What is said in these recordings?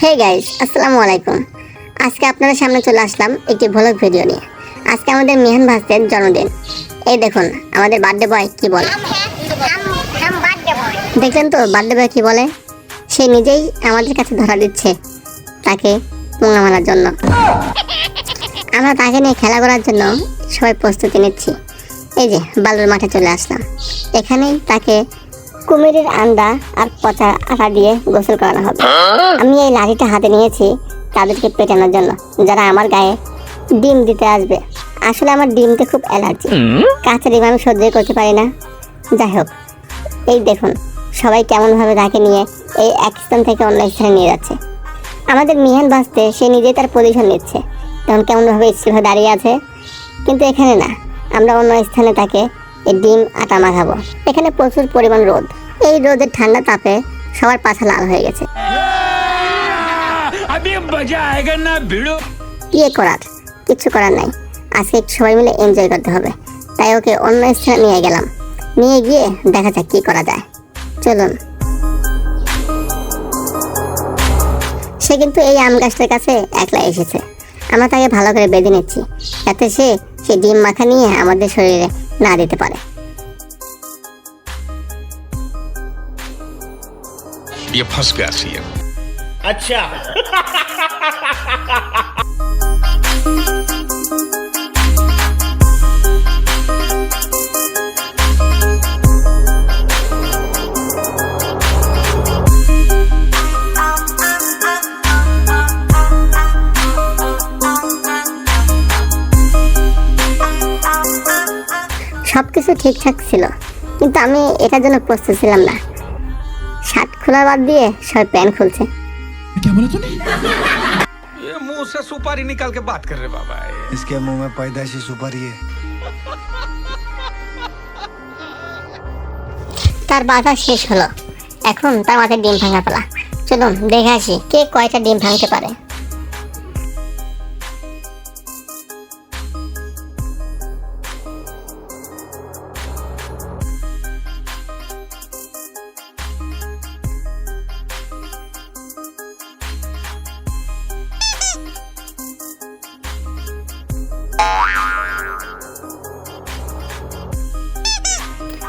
Hey guys, আসসালামু আলাইকুম। আজকে আপনাদের সামনে চলে আসলাম একটি ভ্লগ ভিডিও নিয়ে। আজকে আমাদের মিহান ভাস্তের জন্মদিন। এই দেখুন আমাদের বার্থডে বয় কি বলে। দেখলেন তো বার্থডে বয় কি বলে? সে নিজেই আমাদের কাছে ধরা দিচ্ছে তাকে পোঙা মারার জন্য। আমরা তাকে নিয়ে খেলা করার জন্য সবাই প্রস্তুতি নিচ্ছি। এই যে বালুর মাঠে চলে আসলাম। এখানেই তাকে কুমিরের আন্ডা আর পচা আটা দিয়ে গোসল করানো হবে। আমি এই লাঠিটা হাতে নিয়েছি তাদেরকে পেটানোর জন্য, যারা আমার গায়ে ডিম দিতে আসবে। আসলে আমার ডিমতে খুব অ্যালার্জি, কাঁচা ডিম আমি সহ্য করতে পারি না। যাই হোক, এই দেখুন সবাই কেমনভাবে তাকে নিয়ে এই এক স্থান থেকে অন্য স্থানে নিয়ে যাচ্ছে। আমাদের মিহান ভাস্তে সে নিজেই তার পজিশন নিচ্ছে, তখন কেমনভাবে স্থিরভাবে দাঁড়িয়ে আছে। কিন্তু এখানে না, আমরা অন্য স্থানে তাকে এই ডিম আটা মাখাবো। এখানে প্রচুর পরিমাণ রোদ। এই রোদের ঠান্ডা তাপে সবার পাছা লাল হয়ে গেছে। ইয়ে করার কিছু করার নাই, আজকে একটু সবাই মিলে এনজয় করতে হবে। তাই ওকে অন্য স্থানে নিয়ে গেলাম। নিয়ে গিয়ে দেখা যাক কি করা যায়। চলুন। সে কিন্তু এই আম গাছটার কাছে একলা এসেছে। আমরা তাকে ভালো করে বেঁধে নিচ্ছি যাতে সে ডিম মাখা নিয়ে আমাদের শরীরে না দিতে পারে। ये फंस गया सीएम। अच्छा সবকিছু ঠিকঠাক ছিল, কিন্তু আমি এটার জন্য প্রস্তুত ছিলাম না। শার্ট খোলা বাদ দিয়ে সব প্যান্ট খুলছে। क्या बोला तूने? ये मुंह से सुपारी निकाल के बात कर रहे बाबा। इसके मुंह में पैदाइशी सुपारी है। তার বাধা শেষ হলো, এখন তার মাথায় ডিম ভাঙা পেলা। চলুন দেখে আসি কে কয়টা ডিম ভাঙতে পারে।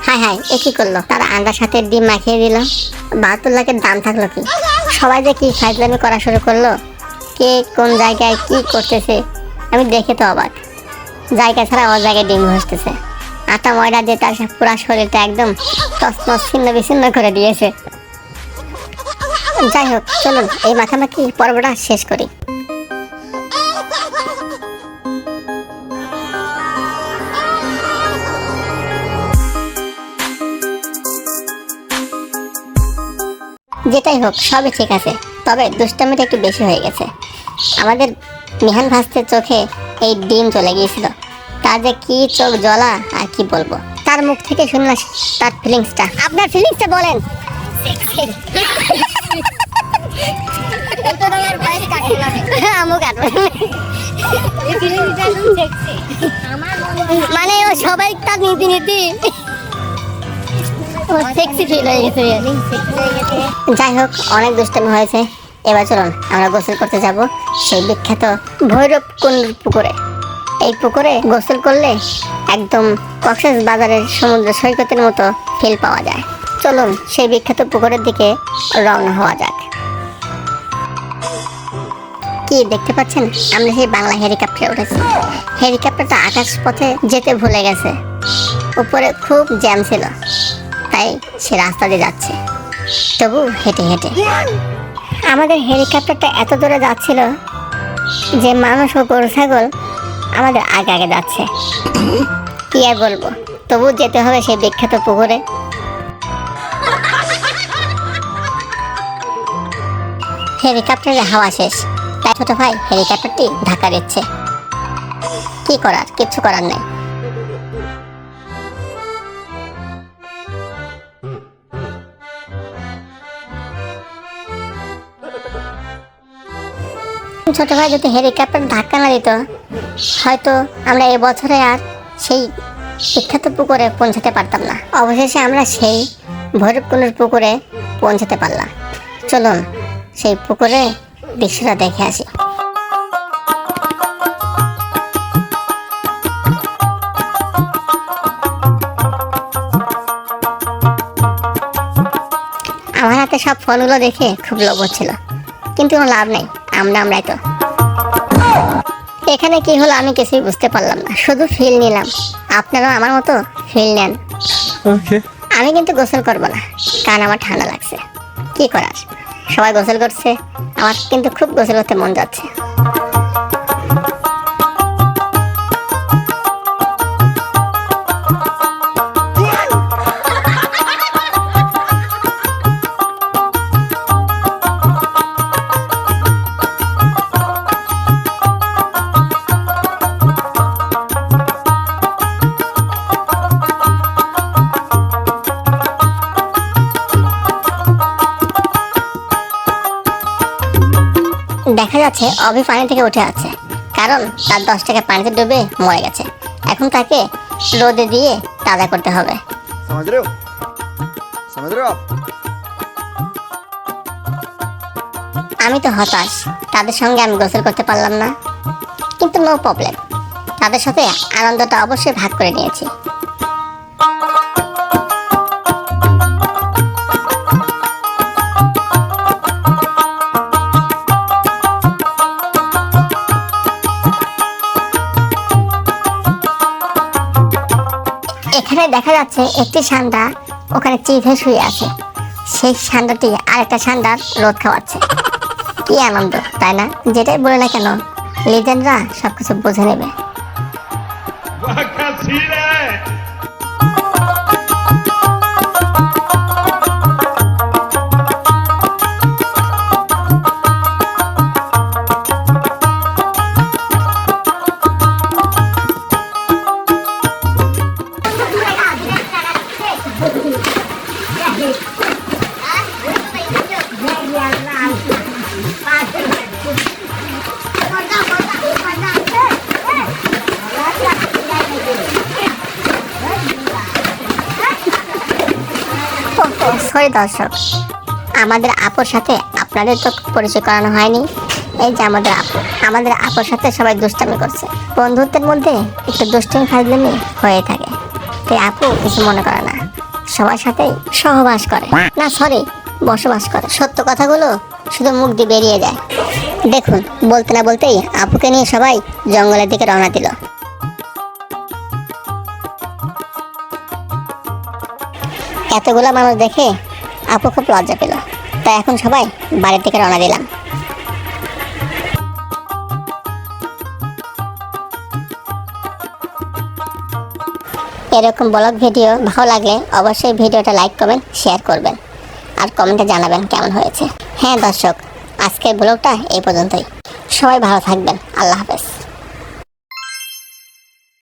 হাই হাই, এ কি করলো? তার আন্ডার সাথে ডিম মাখিয়ে দিল। 72 লাখের দাম থাকলো কি? সবাই যে কি ফাইজলামি করা শুরু করলো, কে কোন জায়গায় কি করতেছে আমি দেখে তো অবাক। জায়গা ছাড়া ওর জায়গায় ডিম ঘষতেছে। আটা ময়দা দিয়ে তার পুরো শরীরটা একদম তছনছ ছিন্ন বিচ্ছিন্ন করে দিয়েছে। যাই হোক, চলুন এই মাখামাখি পর্বটা শেষ করি। যেটাই হোক সবই ঠিক আছে, তবে দুষ্টামিটা একটু বেশি হয়ে গেছে। আমাদের মিহান ভাস্তের চোখে এই ডিম চলে গিয়েছিল। তার যে কি চোখ জ্বলা আর কি বলবো। তার মুখ থেকে শুনলাম তার ফিলিংসটা। আপনার ফিলিংসটা বলেন। মানে ও সবাই তার নীতি নীতি যাই হোক, অনেক দুষ্টামি হয়েছে। এবার চলুন আমরা গোসল করতে যাব সেই বিখ্যাত ভৈরব কুণ্ডুর পুকুরে। এই পুকুরে গোসল করলে একদম কক্সবাজারের সমুদ্র সৈকতের মতো ফিল পাওয়া যায়। চলুন সেই বিখ্যাত পুকুরের দিকে রওনা হওয়া যাক। কি দেখতে পাচ্ছেন? আমরা সেই বাংলা হেলিকপ্টারে উঠেছি। হেলিকপ্টারটা আকাশ পথে যেতে ভুলে গেছে। উপরে খুব জ্যাম ছিল, তাই সে রাস্তা দিয়ে যাচ্ছে, তবু হেঁটে হেঁটে। আমাদের হেলিকপ্টারটা এত দূরে যাচ্ছিল যে মানুষ ও গরু ছাগল আমাদের আগে আগে যাচ্ছে। কি আর বলবো, তবু যেতে হবে সেই বিখ্যাত পুকুরে। হেলিকপ্টারের হাওয়া শেষ, তাই ছোট ভাই হেলিকপ্টারটি ধাক্কা দিচ্ছে। কি করার, কিচ্ছু করার নেই। ছোট ভাই যদি হেলিকপ্টার ধাক্কা না দিত, হয়তো আমরা এবছরে আর সেই বিখ্যাত পুকুরে পৌঁছাতে পারতাম না। অবশেষে আমরা সেই ভৈরবকুণ্ডের পুকুরে পৌঁছাতে পারলাম। চলুন সেই পুকুরে দৃশ্যটা দেখে আসি। আমার হাতে সব ফোনগুলো দেখে খুব লোভ হচ্ছিল, কিন্তু কোনো লাভ নেই, আমরাই তো। এখানে কি হলো আমি কিছুই বুঝতে পারলাম না, শুধু ফিল নিলাম। আপনারাও আমার মতো ফিল নেন। আমি কিন্তু গোসল করব না, কারণ আমার ঠান্ডা লাগছে। কি করার, সবাই গোসল করছে, আমার কিন্তু খুব গোসল করতে মন যাচ্ছে। দেখা যাচ্ছে অভি পানি থেকে উঠে আছে, কারণ তার 10 টাকা পানিতে ডুবে মরে গেছে। এখন তাকে রোদে দিয়ে তাজা করতে হবে। समझ रहे हो आप? আমি তো হতাশ, তাদের সঙ্গে আমি গোসল করতে পারলাম না, কিন্তু নো প্রবলেম, তাদের সাথে আনন্দটা অবশ্যই ভাগ করে নিয়েছি। এখানে দেখা যাচ্ছে একটি ষান্ডা ওখানে চিপে শুয়ে আছে, সেই ষান্ডাটি আরেকটা ষান্ডার রোদ খাওয়াচ্ছে। কি আনন্দ, তাই না? যেটাই বলে না কেন, লিজেন্ডরা সবকিছু বুঝে নেবে। সরি দর্শক, আমাদের আপুর সাথে আপনাদের তো পরিচয় করানো হয়নি। এই যে আমাদের আপুর সাথে সবাই দুষ্টামি করছে। বন্ধুত্বের মধ্যে একটু দুষ্টামি ফাজলামি হয়ে থাকে, তাই আপু কিছু মনে করে না, সবার সাথেই সহবাস করে, না সরি বসবাস করে। সত্য কথাগুলো শুধু মুখ দিয়ে বেরিয়ে যায়। দেখুন, বলতে না বলতেই আপুকে নিয়ে সবাই জঙ্গলের দিকে রওনা দিল। এতগুলা মানুষ দেখে আপু খুব লজ্জা পেল, তাই এখন সবাই বাড়ির দিকে রওনা দিলাম। এরকম ব্লগ ভিডিও ভালো লাগলে অবশ্যই ভিডিওটা লাইক করবেন, শেয়ার করবেন, আর কমেন্টে জানাবেন কেমন হয়েছে। হ্যাঁ দর্শক, আজকের ব্লগটা এই পর্যন্তই। সবাই ভালো থাকবেন, আল্লাহ হাফেজ।